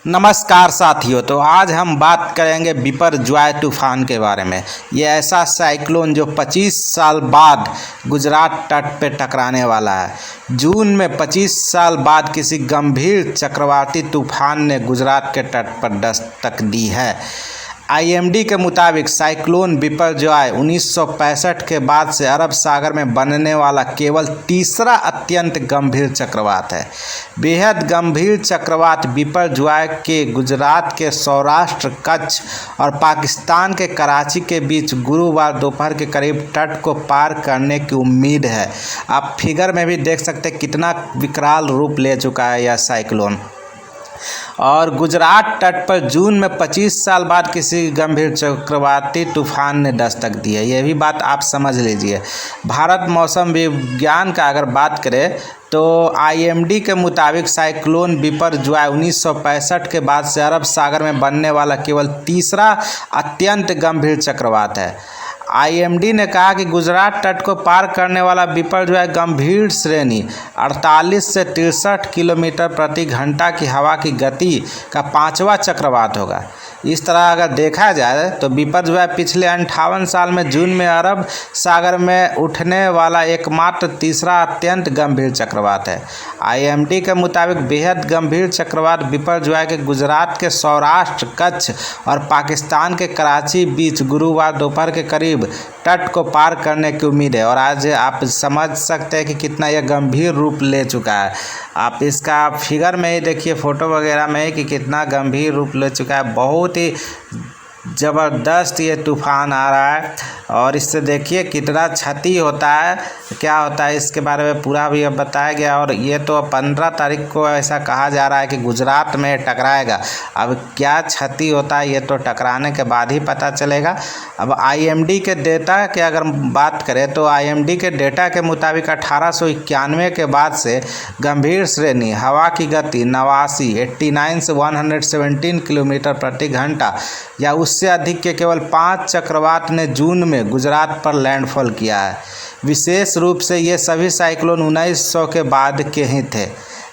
नमस्कार साथियों। तो आज हम बात करेंगे बिपरजॉय तूफान के बारे में। ये ऐसा साइक्लोन जो 25 साल बाद गुजरात तट पे टकराने वाला है। जून में 25 साल बाद किसी गंभीर चक्रवाती तूफान ने गुजरात के तट पर दस्तक दी है। आईएमडी के मुताबिक साइक्लोन बिपरजॉय 1965 के बाद से अरब सागर में बनने वाला केवल तीसरा अत्यंत गंभीर चक्रवात है। बेहद गंभीर चक्रवात बिपरजॉय के गुजरात के सौराष्ट्र, कच्छ और पाकिस्तान के कराची के बीच गुरुवार दोपहर के करीब तट को पार करने की उम्मीद है। आप फिगर में भी देख सकते हैं कितना विकराल रूप ले चुका है यह साइक्लोन। और गुजरात तट पर जून में 25 साल बाद किसी गंभीर चक्रवाती तूफान ने दस्तक दी है। यह भी बात आप समझ लीजिए। भारत मौसम विज्ञान का अगर बात करें तो आईएमडी के मुताबिक साइक्लोन बिपरजॉय 1965 के बाद से अरब सागर में बनने वाला केवल तीसरा अत्यंत गंभीर चक्रवात है। आईएमडी ने कहा कि गुजरात तट को पार करने वाला बिपरजॉय गंभीर श्रेणी 48 से 63 किलोमीटर प्रति घंटा की हवा की गति का पांचवा चक्रवात होगा। इस तरह अगर देखा जाए तो बिपरजॉय पिछले 58 साल में जून में अरब सागर में उठने वाला एकमात्र तीसरा अत्यंत गंभीर चक्रवात है। आईएमडी के मुताबिक बेहद गंभीर चक्रवात बिपरजॉय के गुजरात के सौराष्ट्र, कच्छ और पाकिस्तान के कराची बीच गुरुवार दोपहर के करीब तट को पार करने की उम्मीद है। और आज आप समझ सकते हैं कि कितना यह गंभीर रूप ले चुका है। आप इसका फिगर में ही देखिए, फोटो वगैरह में ही कि कितना गंभीर रूप ले चुका है। बहुत ही ज़बरदस्त ये तूफ़ान आ रहा है और इससे देखिए कितना क्षति होता है, क्या होता है इसके बारे में पूरा भी अब बताया गया। और ये तो 15 तारीख को ऐसा कहा जा रहा है कि गुजरात में टकराएगा। अब क्या क्षति होता है ये तो टकराने के बाद ही पता चलेगा। अब आईएमडी के डेटा की अगर बात करें तो आईएमडी के डेटा के मुताबिक 1891 के बाद से गंभीर श्रेणी हवा की गति 89 से 117 किलोमीटर प्रति घंटा या उससे अधिक के केवल 5 चक्रवात ने जून में गुजरात पर लैंडफॉल किया है। विशेष रूप से ये सभी साइक्लोन 1900 के बाद के ही थे।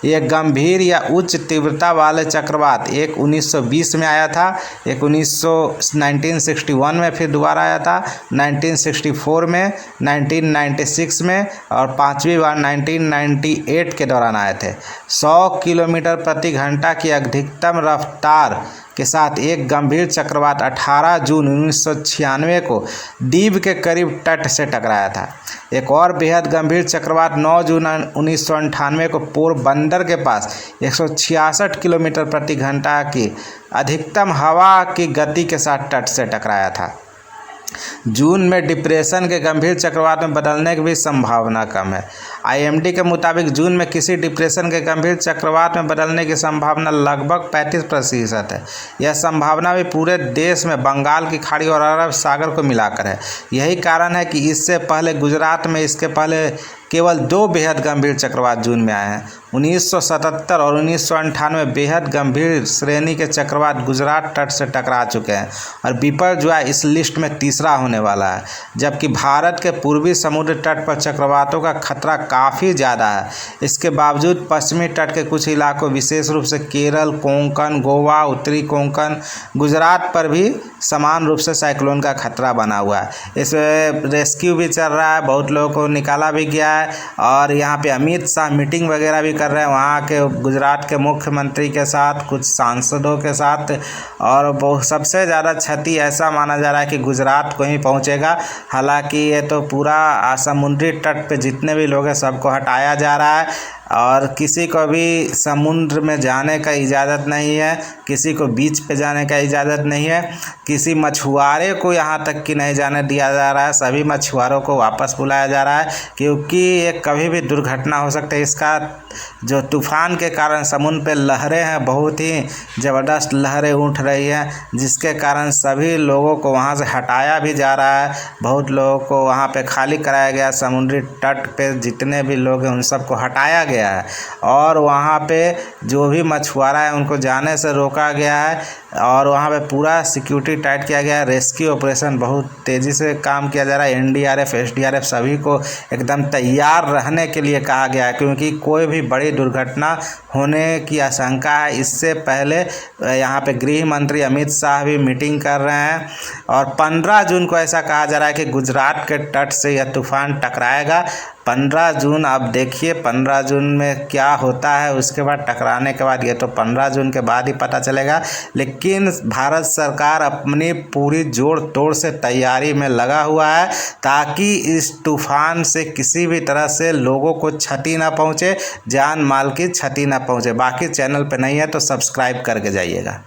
ये गंभीर या उच्च तीव्रता वाले चक्रवात एक 1920 में आया था, एक 1961 में फिर दोबारा आया था, 1964 में, 1996 में और पांचवी बार 1998 के दौरान आए थे। 100 किलोमीटर प्रति घंटा की अधिकतम रफ्तार के साथ एक गंभीर चक्रवात 18 जून 1996 को दीव के करीब तट से टकराया था। एक और बेहद गंभीर चक्रवात 9 जून 1998 को पोरबंदर के पास 166 किलोमीटर प्रति घंटा की अधिकतम हवा की गति के साथ तट से टकराया था। जून में डिप्रेशन के गंभीर चक्रवात में बदलने की भी संभावना कम है। आईएमडी के मुताबिक जून में किसी डिप्रेशन के गंभीर चक्रवात में बदलने की संभावना लगभग 35% है। यह संभावना भी पूरे देश में बंगाल की खाड़ी और अरब सागर को मिलाकर है। यही कारण है कि इससे पहले गुजरात में इसके पहले केवल 2 बेहद गंभीर चक्रवात जून में आए हैं। 1977 और 1998 बेहद गंभीर श्रेणी के चक्रवात गुजरात तट से टकरा चुके हैं और बिपरजॉय इस लिस्ट में तीसरा होने वाला है। जबकि भारत के पूर्वी समुद्र तट पर चक्रवातों का खतरा काफ़ी ज़्यादा है। इसके बावजूद पश्चिमी तट के कुछ इलाकों विशेष रूप से केरल, कोंकण, गोवा, उत्तरी कोंकण, गुजरात पर भी समान रूप से साइक्लोन का खतरा बना हुआ है। इसमें रेस्क्यू भी चल रहा है, बहुत लोगों को निकाला भी गया है और यहाँ पे अमित शाह मीटिंग वगैरह भी कर रहे हैं वहाँ के गुजरात के मुख्यमंत्री के साथ, कुछ सांसदों के साथ। और बहुत सबसे ज़्यादा क्षति ऐसा माना जा रहा है कि गुजरात को ही पहुँचेगा। हालांकि ये तो पूरा समुद्री तट पे जितने भी लोग हैं सबको हटाया जा रहा है और किसी को भी समुद्र में जाने का इजाज़त नहीं है, किसी को बीच पे जाने का इजाज़त नहीं है, किसी मछुआरे को यहाँ तक कि नहीं जाने दिया जा रहा है। सभी मछुआरों को वापस बुलाया जा रहा है क्योंकि ये कभी भी दुर्घटना हो सकती है। इसका जो तूफ़ान के कारण समुद्र पे लहरें हैं, बहुत ही ज़बरदस्त लहरें उठ रही हैं, जिसके कारण सभी लोगों को वहाँ से हटाया भी जा रहा है। बहुत लोगों को वहाँ पे खाली कराया गया। समुद्री तट पे जितने भी लोग हैं उन सबको हटाया गया है और वहाँ पे जो भी मछुआरा है उनको जाने से रोका गया है। और वहाँ पे पूरा सिक्योरिटी टाइट किया गया है। रेस्क्यू ऑपरेशन बहुत तेज़ी से काम किया जा रहा है। एनडीआरएफ, एसडीआरएफ सभी को एकदम तैयार रहने के लिए कहा गया है, क्योंकि कोई भी बड़ी दुर्घटना होने की आशंका है। इससे पहले यहाँ पे गृह मंत्री अमित शाह भी मीटिंग कर रहे हैं और 15 जून को ऐसा कहा जा रहा है कि गुजरात के तट से यह तूफान टकराएगा। 15 जून, अब देखिए 15 जून में क्या होता है। उसके बाद टकराने के बाद, ये तो 15 जून के बाद ही पता चलेगा। लेकिन भारत सरकार अपनी पूरी जोड़ तोड़ से तैयारी में लगा हुआ है ताकि इस तूफान से किसी भी तरह से लोगों को क्षति ना पहुँचे, जान माल की क्षति ना पहुँचे। बाकी चैनल पे नहीं है तो सब्सक्राइब करके जाइएगा।